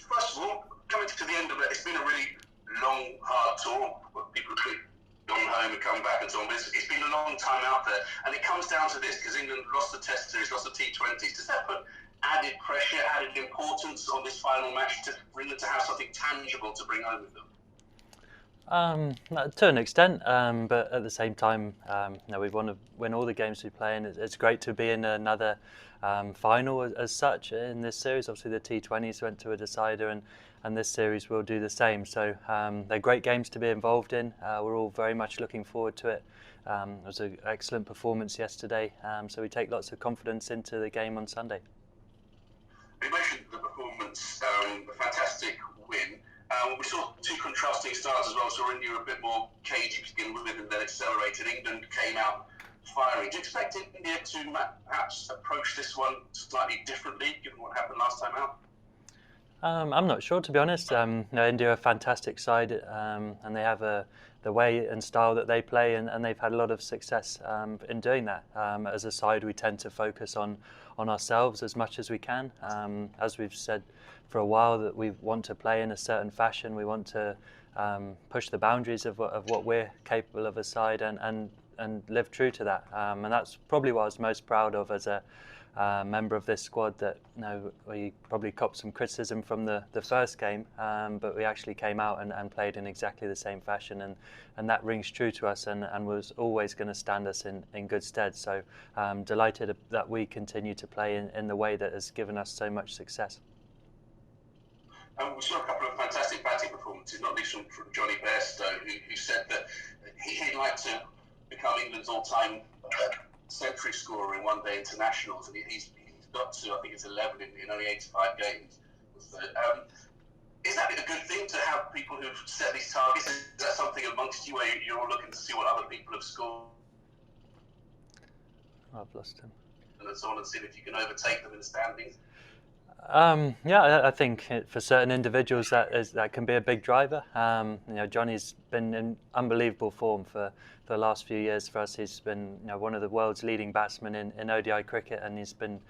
First of all, coming to the end of it, it's been a really long, hard tour. People have gone home and come back and so on. But it's been a long time out there, and it comes down to this because England lost the Test series, lost the T20s. Does that put added pressure, added importance on this final match to bring them to have something tangible to bring home with them? To an extent, but at the same time, we want to win all the games we play, and it's great to be in another final as such in this series. Obviously, the T20s went to a decider, and this series will do the same. So they're great games to be involved in. We're all very much looking forward to it. It was an excellent performance yesterday, so we take lots of confidence into the game on Sunday. You mentioned the performance, a fantastic win. We saw two contrasting styles as well. So India were a bit more cagey to begin with and then accelerated. England came out firing. Do you expect India to perhaps approach this one slightly differently given what happened last time out? I'm not sure, to be honest. India are a fantastic side, and they have the way and style that they play, and they've had a lot of success in doing that. As a side, we tend to focus on ourselves as much as we can. As we've said for a while, that we want to play in a certain fashion. We want to push the boundaries of what we're capable of as a side, and live true to that. And that's probably what I was most proud of as a member of this squad, that we probably copped some criticism from the first game, but we actually came out and played in exactly the same fashion, and that rings true to us and was always going to stand us in good stead. So delighted that we continue to play in the way that has given us so much success. We saw a couple of fantastic batting performances, not least from Johnny Bairstow, who said that he'd like to become England's all-time century scorer in one-day internationals, and he's got to, I think it's 11 in only 85 games. Is that a good thing to have people who've set these targets? Is that something amongst you where you're all looking to see what other people have scored? I've lost him. And so on, and see if you can overtake them in the standings? I think for certain individuals that can be a big driver. Johnny's been in unbelievable form for the last few years for us. He's been one of the world's leading batsmen in ODI cricket, and he's been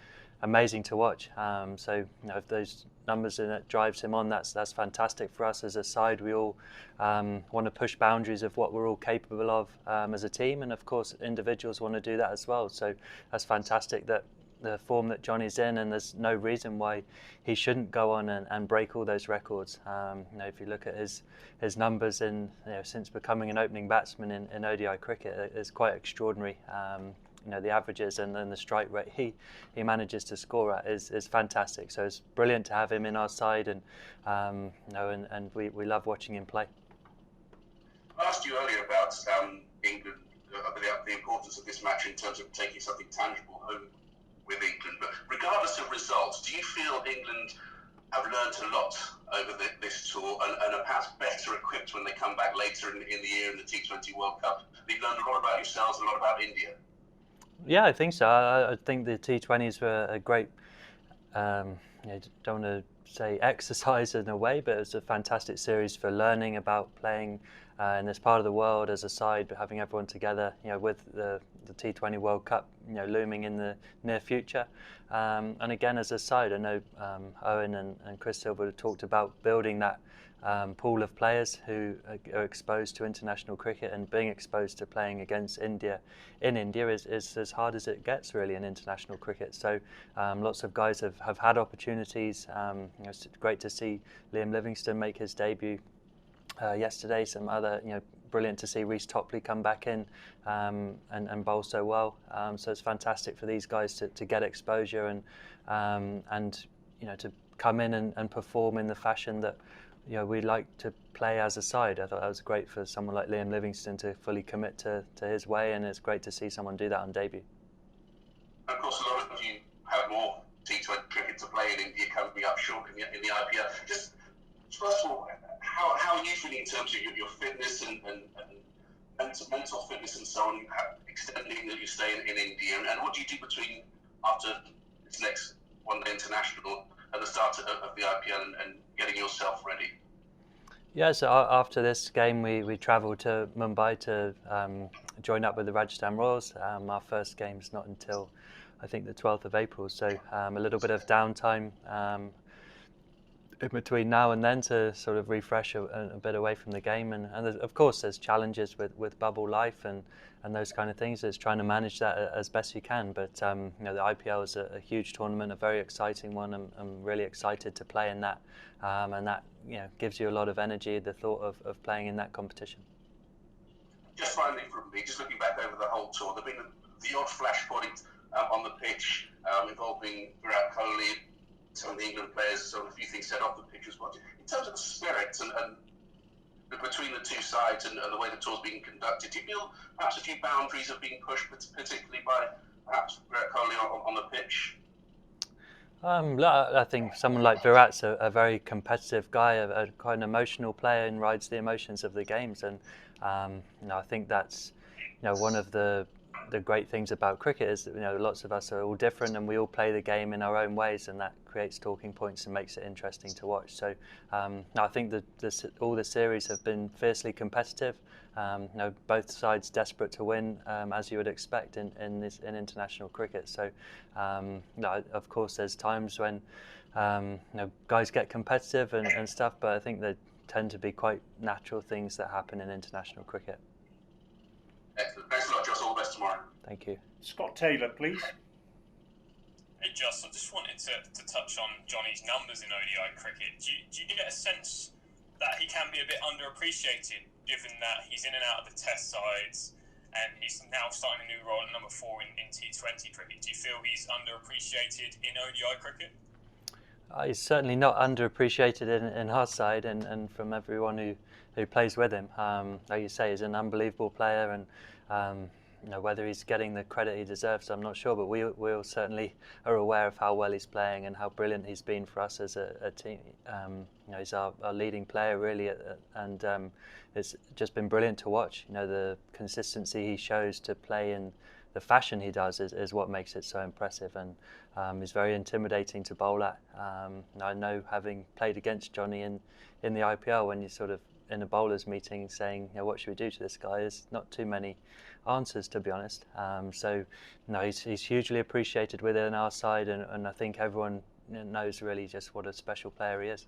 amazing to watch. If those numbers and it drives him on, that's fantastic for us as a side. We all want to push boundaries of what we're all capable of as a team, and of course individuals want to do that as well. So that's fantastic that the form that Johnny's in, and there's no reason why he shouldn't go on and break all those records. If you look at his numbers since becoming an opening batsman in ODI cricket, it's quite extraordinary. The averages and the strike rate he manages to score at is fantastic. So it's brilliant to have him in our side, and we love watching him play. I asked you earlier about England, the importance of this match in terms of taking something tangible home with England, but regardless of results, do you feel England have learned a lot over this tour and are perhaps better equipped when they come back later in the year in the T20 World Cup? You've learned a lot about yourselves, a lot about India. Yeah, I think so. I think the T20s were a great, don't want to say exercise in a way, but it was a fantastic series for learning about playing in this part of the world as a side, but having everyone together, with the T20 World Cup, looming in the near future. And again, as a side, I know Owen and Chris Silver have talked about building that pool of players who are exposed to international cricket, and being exposed to playing against India in India is as hard as it gets really in international cricket. So lots of guys have had opportunities. It's great to see Liam Livingstone make his debut yesterday. Some other, brilliant to see Reece Topley come back in and bowl so well. So it's fantastic for these guys to get exposure and to come in and perform in the fashion that we like to play as a side. I thought that was great for someone like Liam Livingstone to fully commit to his way, and it's great to see someone do that on debut. Of course, a lot of you have more T20 cricket to play in India coming up short in the IPL. Just first of all, how are you feeling in terms of your fitness and mental fitness and so on, extending that you stay in India, and what do you do between after this next one-day international at the start of the IPL and getting yourself ready? Yeah, so after this game we travelled to Mumbai to join up with the Rajasthan Royals. Our first game's not until I think the 12th of April, so a little bit of downtime in between now and then to sort of refresh a bit away from the game. And of course, there's challenges with bubble life and those kind of things. It's trying to manage that as best you can. But you know, the IPL is a huge tournament, a very exciting one. I'm really excited to play in that, and that, you know, gives you a lot of energy, the thought of playing in that competition. Just finally from me, just looking back over the whole tour, there've been the odd flashpoint on the pitch involving Virat Kohli, some of the England players, so a few things said off the pitch as well. In terms of the spirit and between the two sides and the way the tour's being conducted, do you feel perhaps a few boundaries are being pushed, particularly by perhaps Virat Kohli on the pitch? I think someone like Virat's a very competitive guy, quite an emotional player, and rides the emotions of the games. And you know, I think that's, you know, one of the great things about cricket is that, you know, lots of us are all different and we all play the game in our own ways, and that creates talking points and makes it interesting to watch. So I think that all the series have been fiercely competitive. You know, both sides desperate to win, as you would expect in international cricket. So you know, of course, there's times when you know, guys get competitive and stuff, but I think they tend to be quite natural things that happen in international cricket. Excellent. Thanks a lot, Jos. All the best tomorrow. Thank you. Scott Taylor, please. Hey, Jos, I just wanted to touch on Johnny's numbers in ODI cricket. Do you get a sense that he can be a bit underappreciated, given that he's in and out of the test sides and he's now starting a new role at number 4 in T20 cricket? Do you feel he's underappreciated in ODI cricket? He's certainly not underappreciated in our side and from everyone who plays with him. Like you say, he's an unbelievable player, and you know, whether he's getting the credit he deserves, I'm not sure, but we all certainly are aware of how well he's playing and how brilliant he's been for us as a team. You know, he's our leading player really, and it's just been brilliant to watch. You know, the consistency he shows to play in the fashion he does is what makes it so impressive, and he's very intimidating to bowl at. I know, having played against Johnny in the IPL, when you sort of in a bowlers meeting saying, you know, what should we do to this guy, there's not too many answers, to be honest. So no, he's hugely appreciated within our side, and I think everyone knows really just what a special player he is.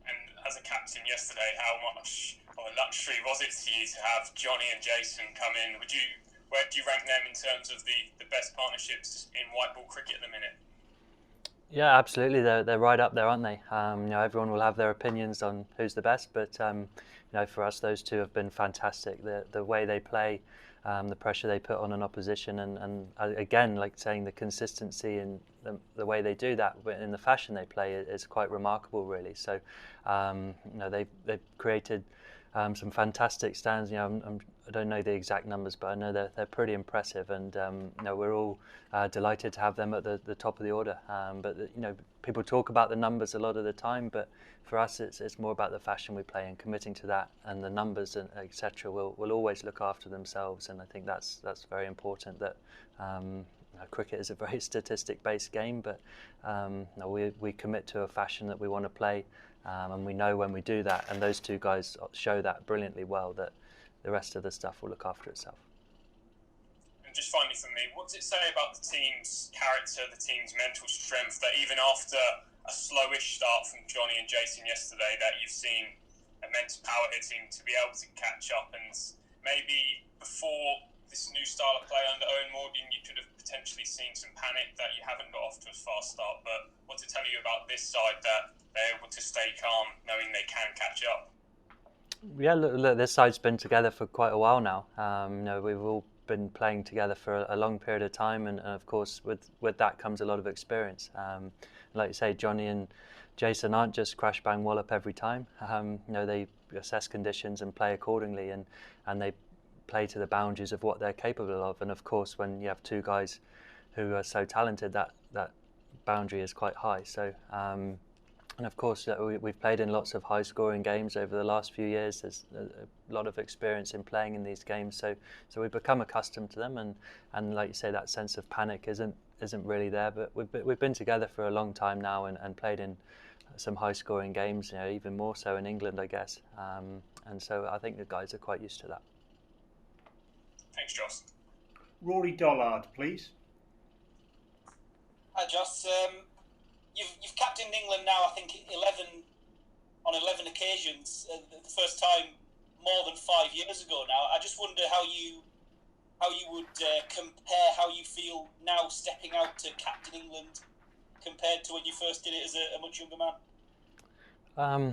And as a captain yesterday, how much of a luxury was it to you to have Johnny and Jason come in? Where do you rank them in terms of the best partnerships in white ball cricket at the minute? Yeah, absolutely. They're right up there, aren't they? You know, everyone will have their opinions on who's the best, but you know, for us, those two have been fantastic. The way they play, the pressure they put on an opposition, and again, like saying, the consistency and the way they do that in the fashion they play is quite remarkable, really. So you know, they've created some fantastic stands. You know, I don't know the exact numbers, but I know they're pretty impressive, and you know, we're all delighted to have them at the top of the order. But you know, people talk about the numbers a lot of the time, but for us, it's more about the fashion we play and committing to that, and the numbers and etc. will always look after themselves, and I think that's very important. That cricket is a very statistic-based game, but we commit to a fashion that we want to play, and we know when we do that, and those two guys show that brilliantly well, that the rest of the stuff will look after itself. And just finally from me, what does it say about the team's character, the team's mental strength, that even after a slowish start from Johnny and Jason yesterday, that you've seen immense power hitting to be able to catch up? And maybe before this new style of play under Owen Morgan, you could have potentially seen some panic that you haven't got off to a fast start. But what to tell you about this side, that they're able to stay calm, knowing they can catch up? Yeah, look, this side's been together for quite a while now. You know, we've all been playing together for a long period of time, and of course, with that comes a lot of experience. Like you say, Johnny and Jason aren't just crash bang wallop every time. You know, they assess conditions and play accordingly, and they play to the boundaries of what they're capable of. And of course, when you have two guys who are so talented, that boundary is quite high. So. And of course, we've played in lots of high-scoring games over the last few years. There's a lot of experience in playing in these games, so we've become accustomed to them. And like you say, that sense of panic isn't really there. But we've been together for a long time now, and played in some high-scoring games. You know, even more so in England, I guess. And so I think the guys are quite used to that. Thanks, Jos. Rory Dollard, please. Hi, Jos. You've captained in England now, I think 11 occasions, the first time more than 5 years ago now. I just wonder how you would compare how you feel now stepping out to captain England compared to when you first did it as a much younger man.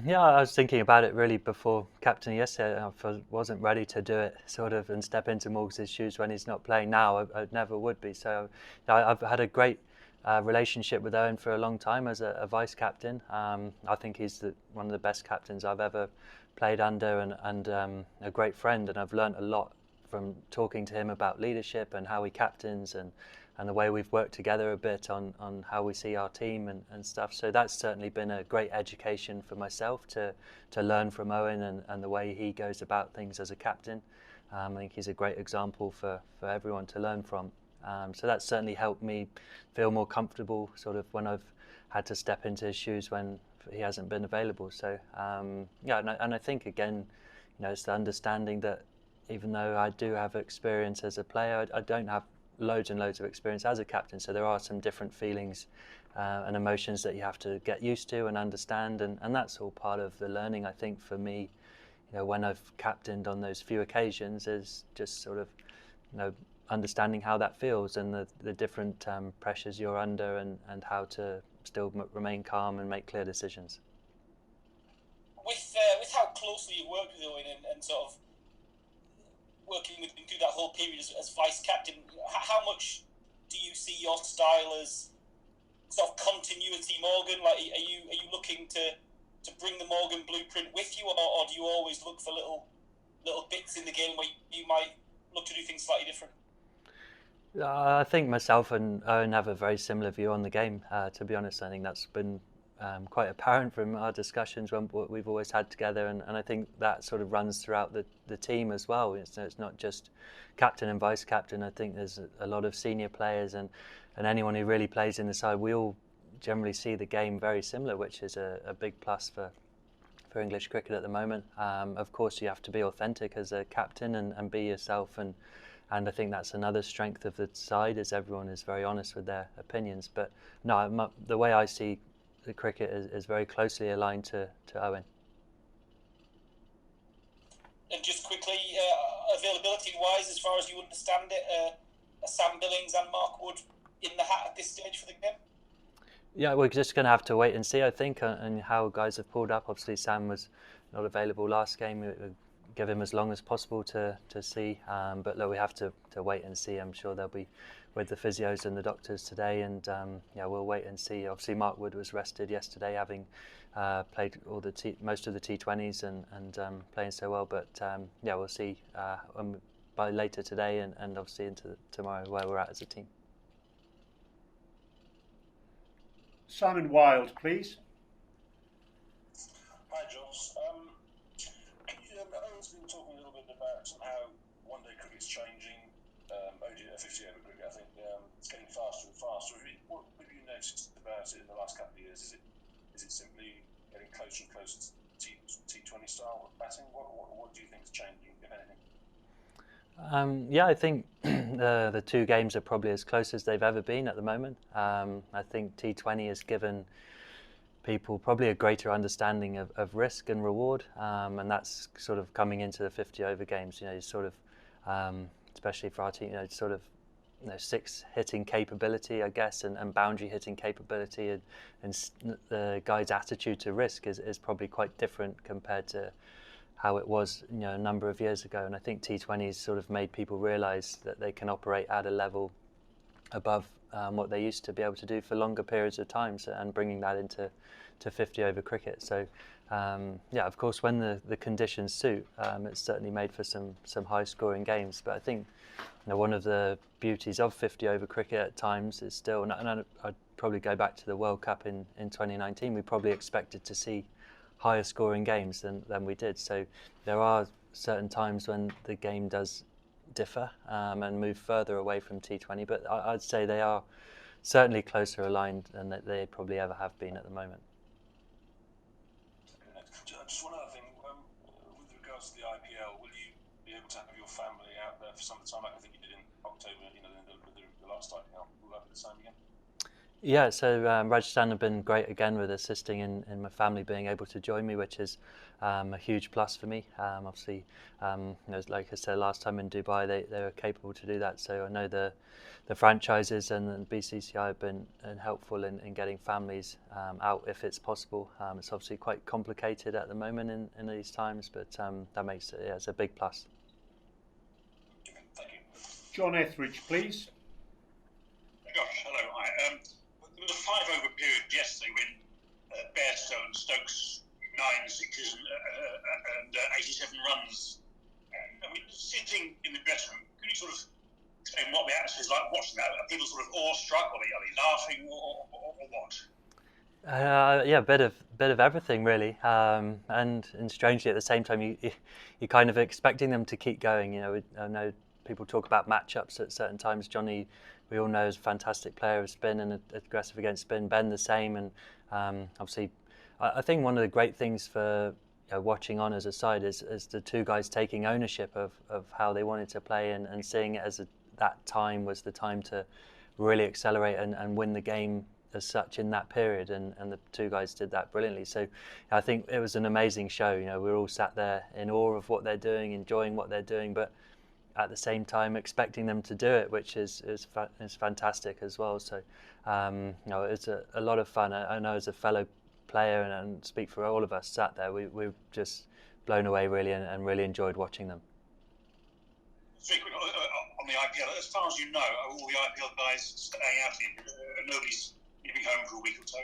Yeah, I was thinking about it really before captaining yesterday. I wasn't ready to do it sort of and step into Morgs' shoes when he's not playing now. I never would be. So I've had a great relationship with Owen for a long time as a vice captain. I think he's one of the best captains I've ever played under, and a great friend. And I've learnt a lot from talking to him about leadership and how he captains and the way we've worked together a bit on how we see our team and stuff. So that's certainly been a great education for myself to learn from Owen and the way he goes about things as a captain. I think he's a great example for everyone to learn from. So that's certainly helped me feel more comfortable sort of when I've had to step into his shoes when he hasn't been available. So yeah, and I think again, it's the understanding that even though I do have experience as a player, I don't have loads and loads of experience as a captain, so there are some different feelings and emotions that you have to get used to and understand, and that's all part of the learning. I think for me, when I've captained on those few occasions, is just sort of understanding how that feels and the different pressures you're under and how to still remain calm and make clear decisions. With how closely you worked with Owen and sort of working with him through that whole period as vice captain, how much do you see your style as sort of continuity Morgan? Like, are you looking to bring the Morgan blueprint with you, or do you always look for little bits in the game where you might look to do things slightly different? I think myself and Owen have a very similar view on the game. To be honest, I think that's been quite apparent from our discussions when we've always had together, and I think that sort of runs throughout the team as well. It's not just captain and vice captain. I think there's a lot of senior players and anyone who really plays in the side. We all generally see the game very similar, which is a big plus for English cricket at the moment. Of course, you have to be authentic as a captain and be yourself, and I think that's another strength of the side, is everyone is very honest with their opinions. But no, the way I see the cricket is very closely aligned to Owen. And just quickly, availability-wise, as far as you understand it, are Sam Billings and Mark Wood in the hat at this stage for the game? Yeah, we're just going to have to wait and see, I think, and how guys have pulled up. Obviously, Sam was not available last game. We'll give him as long as possible to see. But look, we have to wait and see. I'm sure they'll be with the physios and the doctors today, and yeah, we'll wait and see. Obviously, Mark Wood was rested yesterday, having played most of the T20s and playing so well. But yeah, we'll see by later today and obviously into tomorrow where we're at as a team. Simon Wilde, please. Hi, Jos. Owen's been talking a little bit about how one-day cricket's changing. ODI, 50 over cricket, I think it's getting faster and faster. What have you noticed about it in the last couple of years? Is it simply getting closer and closer to T20 style batting? What do you think is changing, if anything? Yeah, I think the two games are probably as close as they've ever been at the moment. I think T20 has given people probably a greater understanding of risk and reward, and that's sort of coming into the 50 over games. Sort of, especially for our team, sort of, six hitting capability, I guess, and boundary hitting capability, and the guy's attitude to risk is probably quite different compared to how it was a number of years ago. And I think T20s sort of made people realise that they can operate at a level above what they used to be able to do for longer periods of time, and bringing that into 50 over cricket. So yeah, of course, when the conditions suit, it's certainly made for some high scoring games. But I think one of the beauties of 50 over cricket at times is still, and I'd probably go back to the World Cup in 2019, we probably expected to see higher scoring games than we did. So there are certain times when the game does differ and move further away from T20, but I'd say they are certainly closer aligned than they probably ever have been at the moment. Just one other thing, with regards to the IPL, will you be able to have your family out there for some time, like I think you did in October, the last IPL? Will that be the same again? Yeah, so Rajasthan have been great again with assisting in my family being able to join me, which is a huge plus for me. Obviously, like I said last time in Dubai, they were capable to do that. So I know the franchises and the BCCI have been helpful in getting families out if it's possible. It's obviously quite complicated at the moment in these times, but that makes it, it's a big plus. Thank you. John Etheridge, please. Josh, hello. There was a 5-over period yesterday when Bairstow and Stokes 9 sixes and 87 runs. I mean, sitting in the dressing room, can you sort of explain what the atmosphere is like watching that? Are people sort of awestruck, or are they laughing, or what? Yeah, bit of everything really, and strangely at the same time, you're kind of expecting them to keep going. You know, I know people talk about matchups at certain times. Johnny, we all know, is a fantastic player of spin and aggressive against spin. Ben the same, and obviously, I think one of the great things for watching on as a side is the two guys taking ownership of how they wanted to play and seeing it as that time was the time to really accelerate and win the game as such in that period, and the two guys did that brilliantly. So I think it was an amazing show. You know, we were all sat there in awe of what they're doing, enjoying what they're doing, but at the same time expecting them to do it, which is fantastic as well. So it's a lot of fun. I know as a fellow player and speak for all of us sat there, we're just blown away really and really enjoyed watching them. Frequent on the IPL, as far as you know, are all the IPL guys staying out in? Nobody's leaving home for a week or so?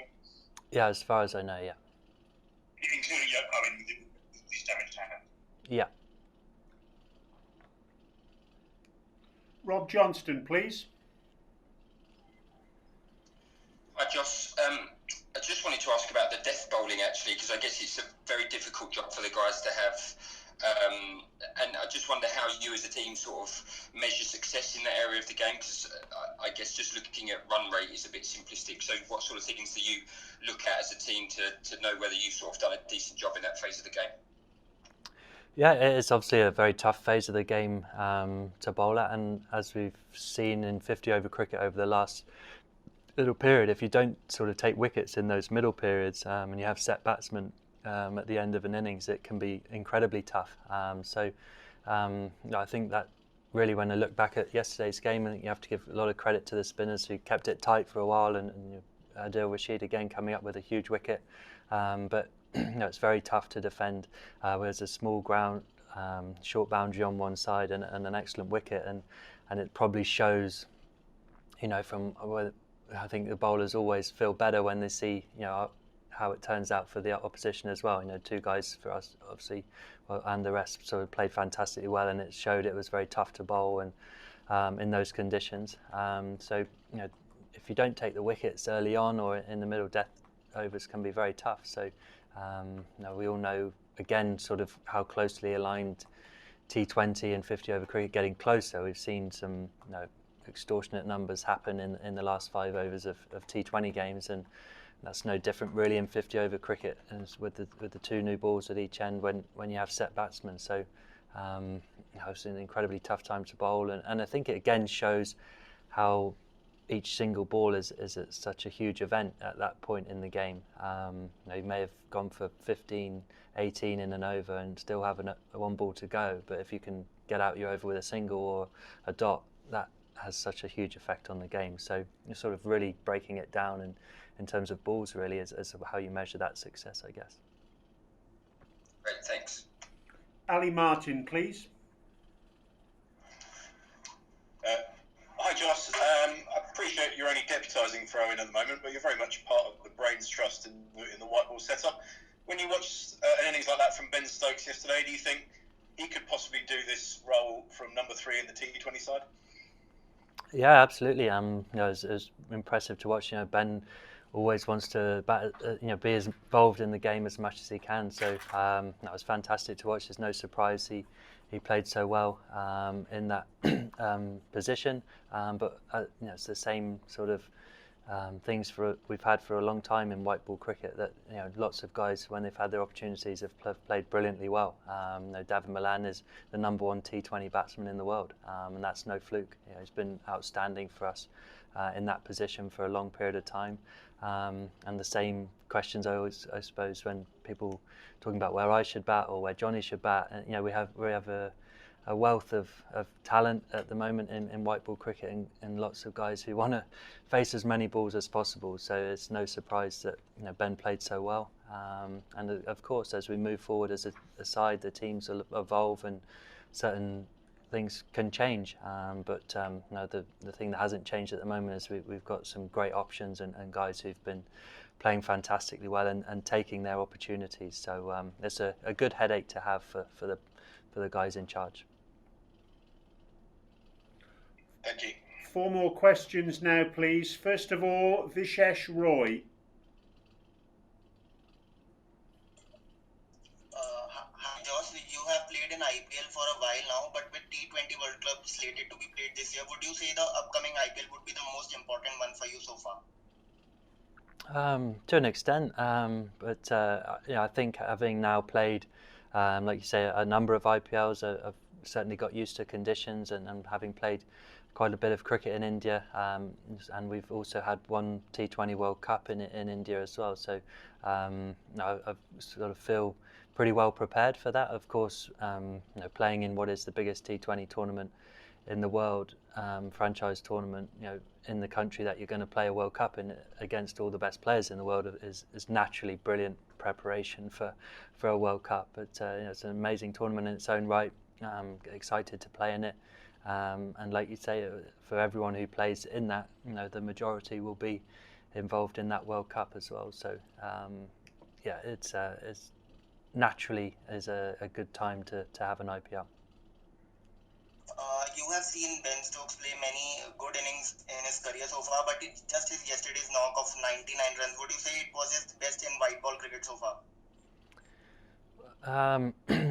Yeah, as far as I know, yeah. Including, these damaged hands? Yeah. Rob Johnston, please. Hi, Jos. I just wanted to ask about the death bowling, actually, because I guess it's a very difficult job for the guys to have. And I just wonder how you as a team sort of measure success in that area of the game, because I guess just looking at run rate is a bit simplistic. So what sort of things do you look at as a team to know whether you've sort of done a decent job in that phase of the game? Yeah, it's obviously a very tough phase of the game to bowl at, and as we've seen in 50-over cricket over the last little period, if you don't sort of take wickets in those middle periods and you have set batsmen at the end of an innings, it can be incredibly tough. I think that really, when I look back at yesterday's game, I think you have to give a lot of credit to the spinners who kept it tight for a while, and Adil Rashid again coming up with a huge wicket. But it's very tough to defend. There's a small ground, short boundary on one side and an excellent wicket, and it probably shows, from where I think the bowlers always feel better when they see, how it turns out for the opposition as well. Two guys for us, obviously, and the rest sort of played fantastically well, and it showed it was very tough to bowl and in those conditions. If you don't take the wickets early on or in the middle, death overs can be very tough. So we all know again sort of how closely aligned T20 and 50-over cricket getting closer. We've seen some extortionate numbers happen in the last 5 overs of T20 games, and that's no different really in 50-over cricket, and with the 2 new balls at each end when you have set batsmen. So it's an incredibly tough time to bowl, and I think it again shows how each single ball is such a huge event at that point in the game. You may have gone for 15, 18 in an over and still have a 1 ball to go, but if you can get out your over with a single or a dot, that has such a huge effect on the game. So you're sort of really breaking it down in terms of balls really as how you measure that success, I guess. Great, thanks. Ali Martin, please. Hi, Jos. I appreciate you're only deputising for Owen at the moment, but you're very much part of the Brains Trust in the white ball setup. When you watch an innings like that from Ben Stokes yesterday, do you think he could possibly do this role from number 3 in the T20 side? Yeah, absolutely. It was impressive to watch. Ben always wants to be as involved in the game as much as he can. So that was fantastic to watch. There's no surprise he played so well in that position. But it's the same sort of things we've had for a long time in white ball cricket, that lots of guys, when they've had their opportunities, have played brilliantly well. David Malan is the #1 T20 batsman in the world, and that's no fluke. He's been outstanding for us in that position for a long period of time. And the same questions I suppose, when people talking about where I should bat or where Johnny should bat. We have a wealth of talent at the moment in white ball cricket, and lots of guys who want to face as many balls as possible. So it's no surprise that Ben played so well. And of course, as we move forward as a side, the teams will evolve and certain things can change. But the thing that hasn't changed at the moment is we've got some great options and guys who've been playing fantastically well and taking their opportunities. So it's a good headache to have for the guys in charge. Thank you. 4 more questions now, please. First of all, Vishesh Roy. Hi, Jos. You have played in IPL for a while now, but with T20 World Cup slated to be played this year, would you say the upcoming IPL would be the most important one for you so far? To an extent, but I think having now played, like you say, a number of IPLs, I've certainly got used to conditions, and having played quite a bit of cricket in India, and we've also had one T20 World Cup in India as well. So I sort of feel pretty well prepared for that. Of course, playing in what is the biggest T20 tournament in the world, franchise tournament, in the country that you're going to play a World Cup in against all the best players in the world is naturally brilliant preparation for a World Cup. But it's an amazing tournament in its own right. I'm excited to play in it. And like you say, for everyone who plays in that, the majority will be involved in that World Cup as well. So it's naturally is a good time to have an IPL. You have seen Ben Stokes play many good innings in his career so far, but just his yesterday's knock of 99 runs, would you say it was his best in white ball cricket so far?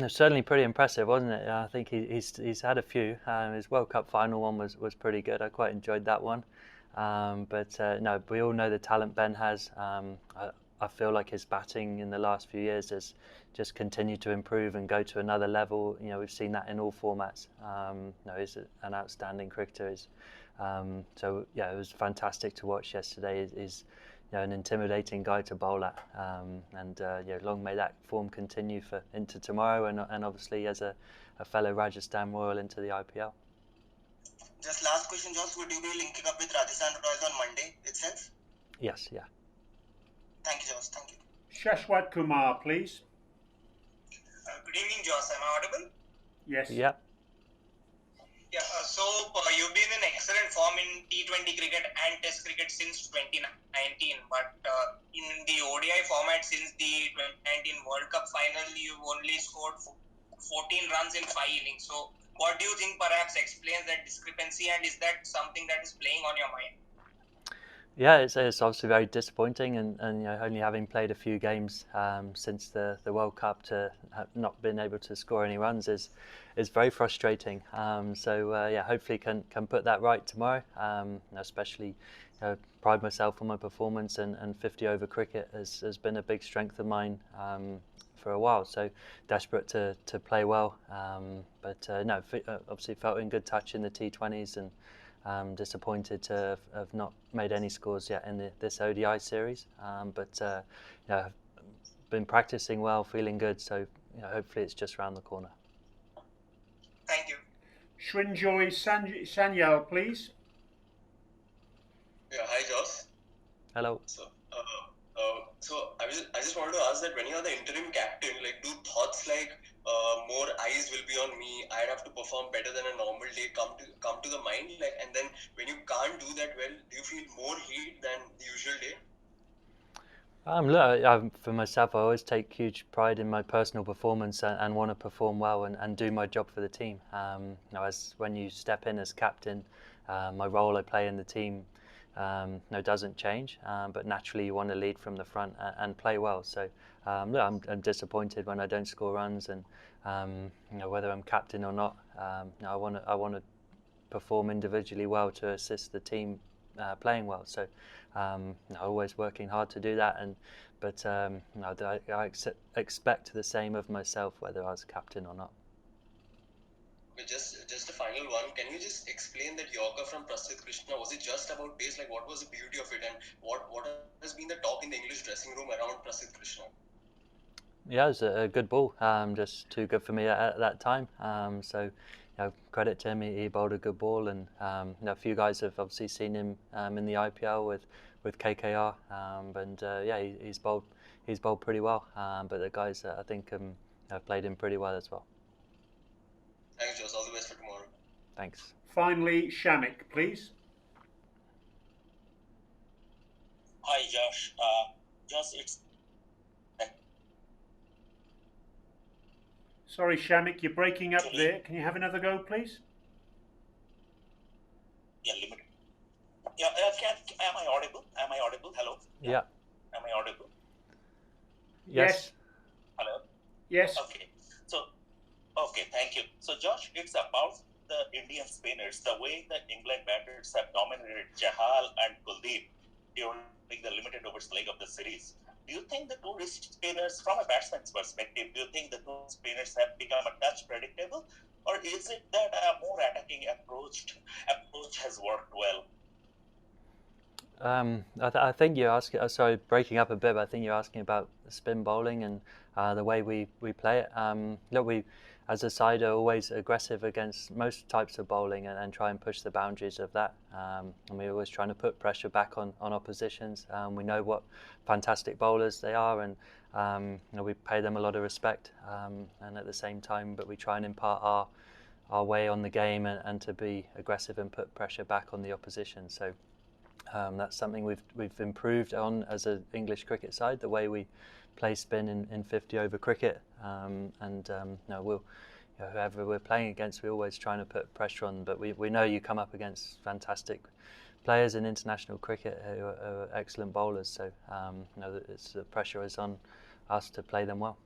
Certainly pretty impressive, wasn't it? I think he's had a few. His World Cup final one was pretty good. I quite enjoyed that one. But no, we all know the talent Ben has. I feel like his batting in the last few years has just continued to improve and go to another level. We've seen that in all formats. He's an outstanding cricketer. So yeah, it was fantastic to watch yesterday. He's an intimidating guy to bowl at, and long may that form continue into tomorrow, and obviously as a fellow Rajasthan Royal into the IPL. Just last question, Jos, would you be linking up with Rajasthan Royals on Monday itself? Yes, yeah. Thank you, Jos. Thank you. Shashwat Kumar, please. Good evening, Jos. Am I audible? Yes. Yeah. Yeah, so you've been in excellent form in T20 cricket and Test cricket since 2019, but in the ODI format since the 2019 World Cup final, you've only scored 14 runs in 5 innings. So what do you think perhaps explains that discrepancy, and is that something that is playing on your mind? Yeah, it's obviously very disappointing, and only having played a few games since the World Cup to have not been able to score any runs is very frustrating. So hopefully can put that right tomorrow. Especially pride myself on my performance, and 50 over cricket has been a big strength of mine for a while. So desperate to play well, but obviously felt in good touch in the T20s, and disappointed to have not made any scores yet in this ODI series, but I've been practicing well, feeling good, so hopefully it's just around the corner. Thank you. Shrinjoy Sanyal, please. Yeah, hi Jos. Hello. So I just wanted to ask that when you are the interim captain, do thoughts like more eyes will be on me, I'd have to perform better than a normal day come to the mind, and then when you can't do that well, do you feel more heat than the usual day? Look, for myself, I always take huge pride in my personal performance and want to perform well and do my job for the team. As when you step in as captain, my role I play in the team doesn't change, but naturally you want to lead from the front and play well. So I'm disappointed when I don't score runs, and whether I'm captain or not, I want to perform individually well to assist the team playing well. So always working hard to do that. But I expect the same of myself, whether I was captain or not. Okay, just a final one. Can you just explain that Yorker from Prasidh Krishna? Was it just about pace? Like, what was the beauty of it, and what has been the talk in the English dressing room around Prasidh Krishna? Yeah, it was a good ball. Just too good for me at that time. So, credit to him. He bowled a good ball, and a few guys have obviously seen him in the IPL with KKR. He's bowled pretty well. But the guys I think have played him pretty well as well. Thanks, Jos. All the best for tomorrow. Thanks. Finally, Shamik, please. Hi, Josh. Jos, it's... Sorry, Shamik, you're breaking up there. Can you have another go, please? Yeah, limited. Yeah, am I audible? Hello? Yeah. Am I audible? Yes. Hello? Yes. Okay, thank you. So, Josh, it's about the Indian spinners, the way the England batters have dominated Chahal and Kuldeep during the limited overs leg of the series. Do you think the two spinners, from a batsman's perspective, do you think the two spinners have become a touch predictable? Or is it that a more attacking approach has worked well? I think you're asking, sorry, breaking up a bit, but I think you're asking about spin bowling and the way we play it. Look, we, as a side, are always aggressive against most types of bowling and try and push the boundaries of that. And we're always trying to put pressure back on oppositions. We know what fantastic bowlers they are, and we pay them a lot of respect. And at the same time, but we try and impart our way on the game and to be aggressive and put pressure back on the opposition. So that's something we've improved on as an English cricket side, the way we play spin in 50 over cricket, whoever we're playing against, we're always trying to put pressure on. But we know you come up against fantastic players in international cricket who are excellent bowlers. So the pressure is on us to play them well.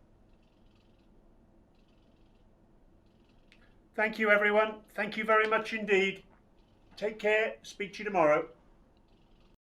Thank you, everyone. Thank you very much indeed. Take care. Speak to you tomorrow.